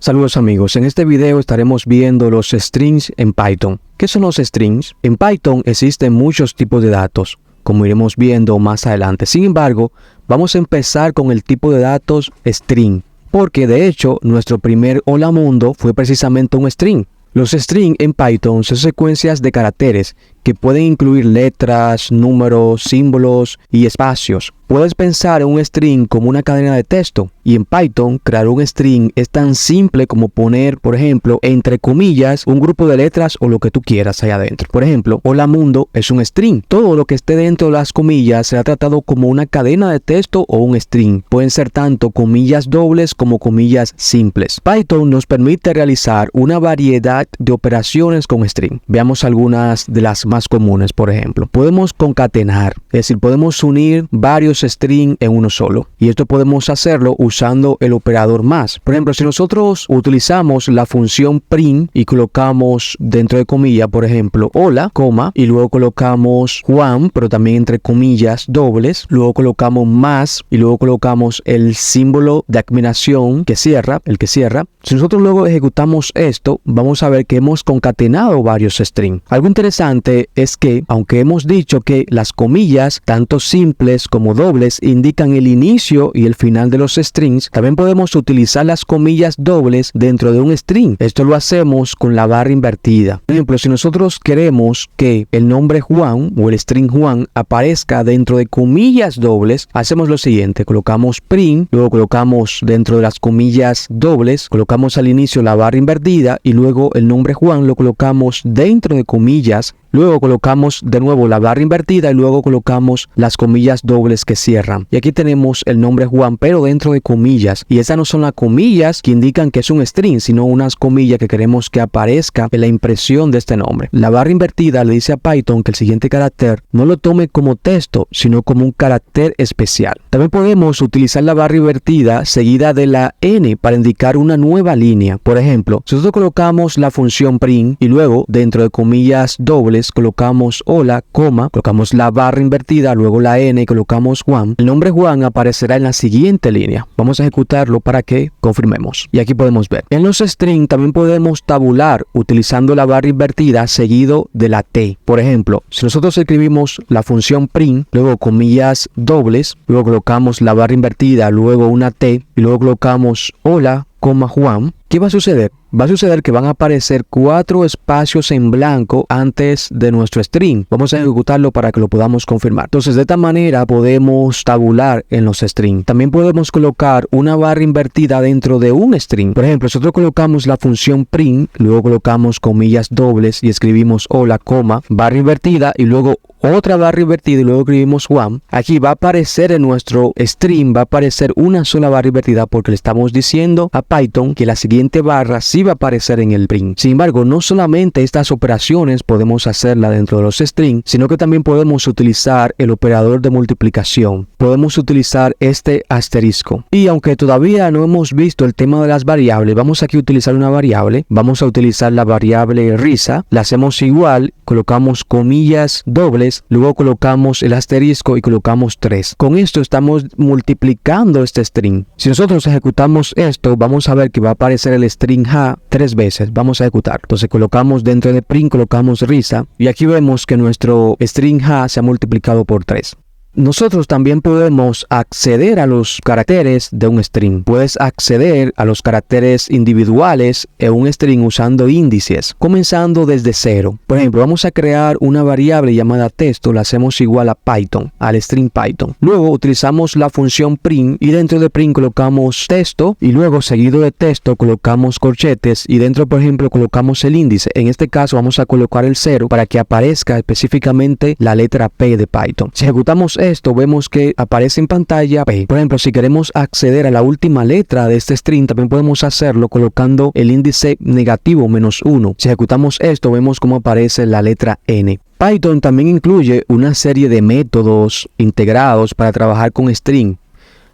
Saludos amigos, en este video estaremos viendo los strings en Python. ¿Qué son los strings? En Python existen muchos tipos de datos, como iremos viendo más adelante. Sin embargo, vamos a empezar con el tipo de datos string, porque de hecho nuestro primer hola mundo fue precisamente un string. Los strings en Python son secuencias de caracteres que pueden incluir letras, números, símbolos y espacios. Puedes pensar en un string como una cadena de texto, y en Python crear un string es tan simple como poner, por ejemplo, entre comillas, un grupo de letras o lo que tú quieras allá adentro. Por ejemplo, hola mundo es un string. Todo lo que esté dentro de las comillas será tratado como una cadena de texto o un string. Pueden ser tanto comillas dobles como comillas simples. Python nos permite realizar una variedad de operaciones con string. Veamos algunas de las más comunes. Por ejemplo, podemos concatenar, es decir, podemos unir varios string en uno solo, y esto podemos hacerlo usando el operador más. Por ejemplo, si nosotros utilizamos la función print y colocamos dentro de comillas, por ejemplo, hola, coma, y luego colocamos Juan, pero también entre comillas dobles, luego colocamos más y luego colocamos el símbolo de admiración que cierra, el que cierra. Si nosotros luego ejecutamos esto, vamos a ver que hemos concatenado varios strings. Algo interesante es que, aunque hemos dicho que las comillas, tanto simples como dobles, indican el inicio y el final de los strings, también podemos utilizar las comillas dobles dentro de un string. Esto lo hacemos con la barra invertida. Por ejemplo, si nosotros queremos que el nombre Juan o el string Juan aparezca dentro de comillas dobles, hacemos lo siguiente: colocamos print, luego colocamos dentro de las comillas dobles, colocamos al inicio la barra invertida y luego el nombre Juan lo colocamos dentro de comillas. Luego colocamos de nuevo la barra invertida y luego colocamos las comillas dobles que cierran. Y aquí tenemos el nombre Juan, pero dentro de comillas. Y esas no son las comillas que indican que es un string, sino unas comillas que queremos que aparezca en la impresión de este nombre. La barra invertida le dice a Python que el siguiente carácter no lo tome como texto, sino como un carácter especial. También podemos utilizar la barra invertida seguida de la n para indicar una nueva línea. Por ejemplo, si nosotros colocamos la función print y luego dentro de comillas dobles colocamos hola, coma, colocamos la barra invertida, luego la n y colocamos Juan, el nombre Juan aparecerá en la siguiente línea. Vamos a ejecutarlo para que confirmemos. Y aquí podemos ver. En los strings también podemos tabular utilizando la barra invertida seguido de la t. Por ejemplo, si nosotros escribimos la función print, luego comillas dobles, luego colocamos la barra invertida, luego una t y luego colocamos hola, coma Juan, ¿qué va a suceder? Va a suceder que van a aparecer 4 espacios en blanco antes de nuestro string. Vamos a ejecutarlo para que lo podamos confirmar. Entonces, de esta manera podemos tabular en los strings. También podemos colocar una barra invertida dentro de un string. Por ejemplo, nosotros colocamos la función print, luego colocamos comillas dobles y escribimos hola, coma, barra invertida y luego otra barra invertida y luego escribimos Juan. Aquí va a aparecer en nuestro string, va a aparecer una sola barra invertida porque le estamos diciendo a Python que la siguiente barra sí va a aparecer en el print. Sin embargo, no solamente estas operaciones podemos hacerla dentro de los strings, sino que también podemos utilizar el operador de multiplicación. Podemos utilizar este asterisco. Y aunque todavía no hemos visto el tema de las variables, vamos aquí a utilizar una variable. Vamos a utilizar la variable risa. La hacemos igual, colocamos comillas dobles, luego colocamos el asterisco y colocamos 3. Con esto estamos multiplicando este string. Si nosotros ejecutamos esto, vamos a ver que va a aparecer el string ja 3 veces. Vamos a ejecutar. Entonces colocamos dentro de print, colocamos risa y aquí vemos que nuestro string ja se ha multiplicado por 3. Nosotros también podemos acceder a los caracteres de un string. Puedes acceder a los caracteres individuales en un string usando índices, comenzando desde 0. Por ejemplo, vamos a crear una variable llamada texto, la hacemos igual a Python, al string Python. Luego utilizamos la función print y dentro de print colocamos texto y luego seguido de texto colocamos corchetes y dentro, por ejemplo, colocamos el índice. En este caso vamos a colocar el 0 para que aparezca específicamente la letra P de Python. Si ejecutamos esto, vemos que aparece en pantalla P. Por ejemplo, si queremos acceder a la última letra de este string, también podemos hacerlo colocando el índice negativo -1. Si ejecutamos esto, vemos cómo aparece la letra N. Python también incluye una serie de métodos integrados para trabajar con string.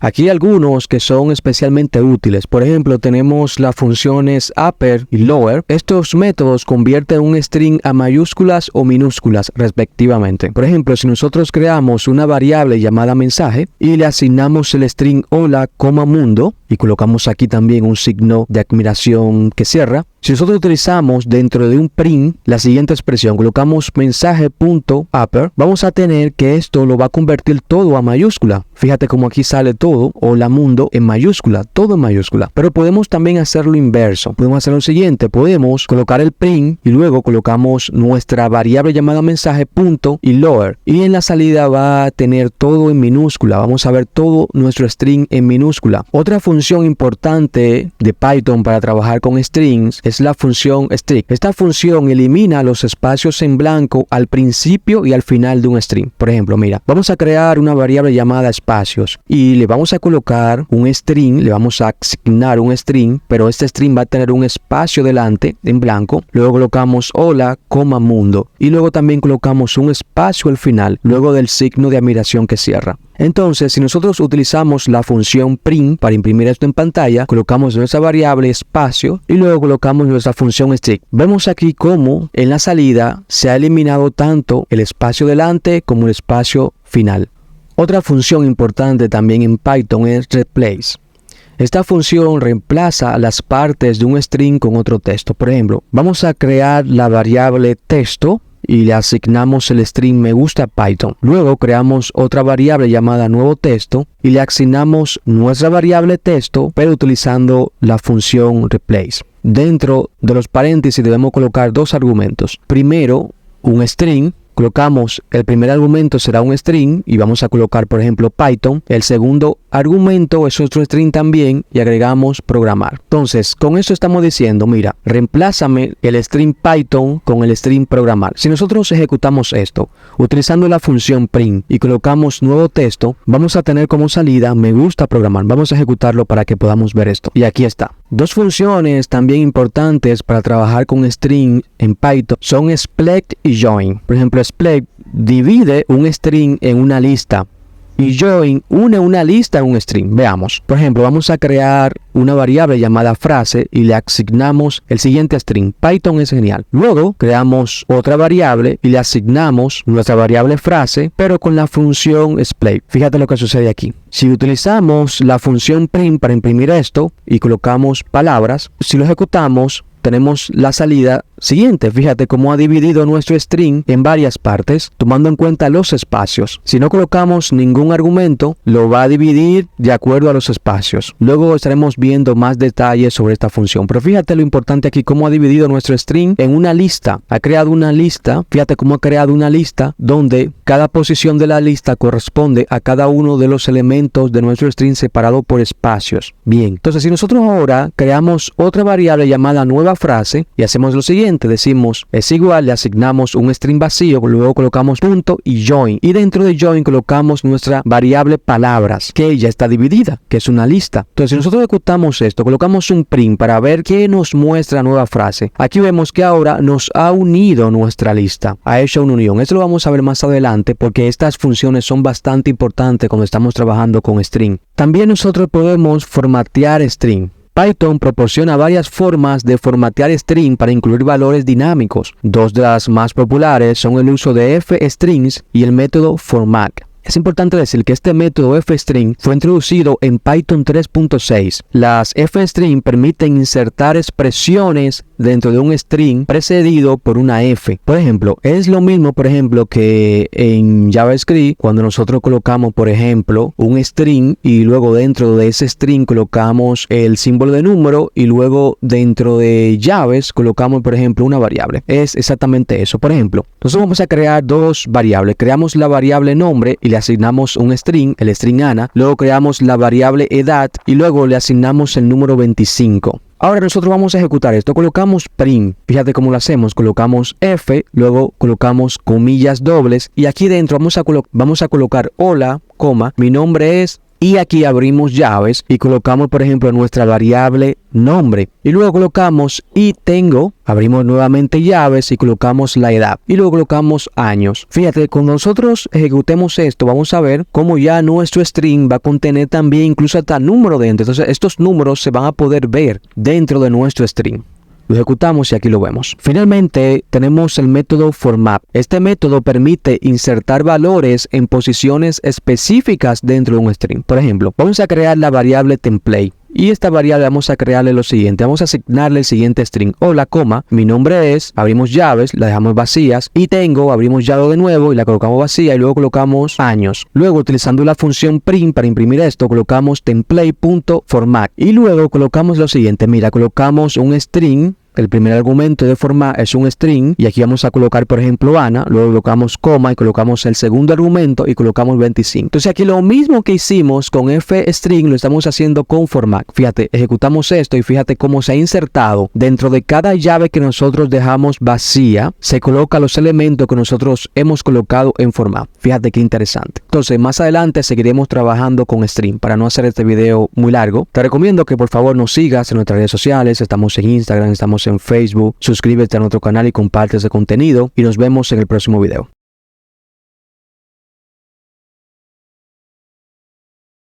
Aquí hay algunos que son especialmente útiles. Por ejemplo, tenemos las funciones upper y lower. Estos métodos convierten un string a mayúsculas o minúsculas respectivamente. Por ejemplo, si nosotros creamos una variable llamada mensaje y le asignamos el string hola, mundo y colocamos aquí también un signo de admiración que cierra. Si nosotros utilizamos dentro de un print la siguiente expresión, colocamos mensaje.upper, vamos a tener que esto lo va a convertir todo a mayúscula. Fíjate cómo aquí sale todo, hola mundo en mayúscula, todo en mayúscula. Pero podemos también hacerlo inverso. Podemos hacer lo siguiente, podemos colocar el print y luego colocamos nuestra variable llamada mensaje punto y lower. Y en la salida va a tener todo en minúscula. Vamos a ver todo nuestro string en minúscula. Otra función importante de Python para trabajar con strings es la función strict. Esta función elimina los espacios en blanco al principio y al final de un string. Por ejemplo, mira, vamos a crear una variable llamada espacios y le vamos a colocar un string, le vamos a asignar un string, pero este string va a tener un espacio delante en blanco. Luego colocamos hola, mundo y luego también colocamos un espacio al final, luego del signo de admiración que cierra. Entonces, si nosotros utilizamos la función print para imprimir esto en pantalla, colocamos nuestra variable espacio y luego colocamos nuestra función strict. Vemos aquí cómo en la salida se ha eliminado tanto el espacio delante como el espacio final. Otra función importante también en Python es replace. Esta función reemplaza las partes de un string con otro texto. Por ejemplo, vamos a crear la variable texto y le asignamos el string me gusta Python. Luego creamos otra variable llamada nuevo texto y le asignamos nuestra variable texto, pero utilizando la función replace. Dentro de los paréntesis debemos colocar dos argumentos. Primero, un string. Colocamos el primer argumento será un string y vamos a colocar por ejemplo Python. El segundo argumento es otro string también y agregamos programar. Entonces con eso estamos diciendo, mira, reemplázame el string Python con el string programar. Si nosotros ejecutamos esto utilizando la función print y colocamos nuevo texto, vamos a tener como salida me gusta programar. Vamos a ejecutarlo para que podamos ver esto. Y aquí está. Dos funciones también importantes para trabajar con string en Python son split y join. Por ejemplo, split divide un string en una lista y join une una lista en un string. Veamos. Por ejemplo, vamos a crear una variable llamada frase y le asignamos el siguiente string. Python es genial. Luego creamos otra variable y le asignamos nuestra variable frase, pero con la función split. Fíjate lo que sucede aquí. Si utilizamos la función print para imprimir esto y colocamos palabras, si lo ejecutamos, tenemos la salida siguiente. Fíjate cómo ha dividido nuestro string en varias partes, tomando en cuenta los espacios. Si no colocamos ningún argumento, lo va a dividir de acuerdo a los espacios. Luego estaremos viendo más detalles sobre esta función. Pero fíjate lo importante aquí, cómo ha dividido nuestro string en una lista. Ha creado una lista, fíjate cómo ha creado una lista donde cada posición de la lista corresponde a cada uno de los elementos de nuestro string separado por espacios. Bien, entonces si nosotros ahora creamos otra variable llamada nueva frase y hacemos lo siguiente, decimos es igual, le asignamos un string vacío, luego colocamos punto y join, y dentro de join colocamos nuestra variable palabras que ya está dividida, que es una lista. Entonces si nosotros ejecutamos esto, colocamos un print para ver qué nos muestra nueva frase. Aquí vemos que ahora nos ha unido nuestra lista, ha hecho una unión. Esto lo vamos a ver más adelante porque estas funciones son bastante importantes cuando estamos trabajando con string. También nosotros podemos formatear string. Python proporciona varias formas de formatear string para incluir valores dinámicos. Dos de las más populares son el uso de fstrings y el método format. Es importante decir que este método fstring fue introducido en Python 3.6. Las fstring permiten insertar expresiones dentro de un string precedido por una f. Por ejemplo, es lo mismo, que en JavaScript cuando nosotros colocamos, por ejemplo, un string y luego dentro de ese string colocamos el símbolo de número y luego dentro de llaves colocamos, por ejemplo, una variable. Es exactamente eso. Por ejemplo, nosotros vamos a crear dos variables. Creamos la variable nombre y le asignamos un string, el string Ana. Luego creamos la variable edad y luego le asignamos el número 25. Ahora nosotros vamos a ejecutar esto. Colocamos print. Fíjate cómo lo hacemos. Colocamos F, luego colocamos comillas dobles y aquí dentro vamos a colocar hola, mi nombre es y aquí abrimos llaves y colocamos, por ejemplo, nuestra variable nombre y luego colocamos y tengo, abrimos nuevamente llaves y colocamos la edad y luego colocamos años. Fíjate, cuando nosotros ejecutemos esto vamos a ver cómo ya nuestro string va a contener también incluso hasta número dentro. Entonces estos números se van a poder ver dentro de nuestro string. Lo ejecutamos y aquí lo vemos. Finalmente tenemos el método format. Este método permite insertar valores en posiciones específicas dentro de un string. Por ejemplo, vamos a crear la variable template. Y esta variable vamos a crearle lo siguiente, vamos a asignarle el siguiente string, hola, coma, mi nombre es, abrimos llaves, la dejamos vacías, y tengo, abrimos llave de nuevo y la colocamos vacía y luego colocamos años. Luego utilizando la función print para imprimir esto, colocamos template.format y luego colocamos lo siguiente, mira, colocamos un string. El primer argumento de format es un string y aquí vamos a colocar, por ejemplo, Ana, luego colocamos coma y colocamos el segundo argumento y colocamos 25. Entonces aquí lo mismo que hicimos con fstring lo estamos haciendo con format. Fíjate, ejecutamos esto y fíjate cómo se ha insertado dentro de cada llave que nosotros dejamos vacía, se coloca los elementos que nosotros hemos colocado en format. Fíjate qué interesante. Entonces más adelante seguiremos trabajando con string. Para no hacer este video muy largo, te recomiendo que por favor nos sigas en nuestras redes sociales. Estamos en Instagram, estamos en Facebook, suscríbete a nuestro canal y comparte ese contenido y nos vemos en el próximo video.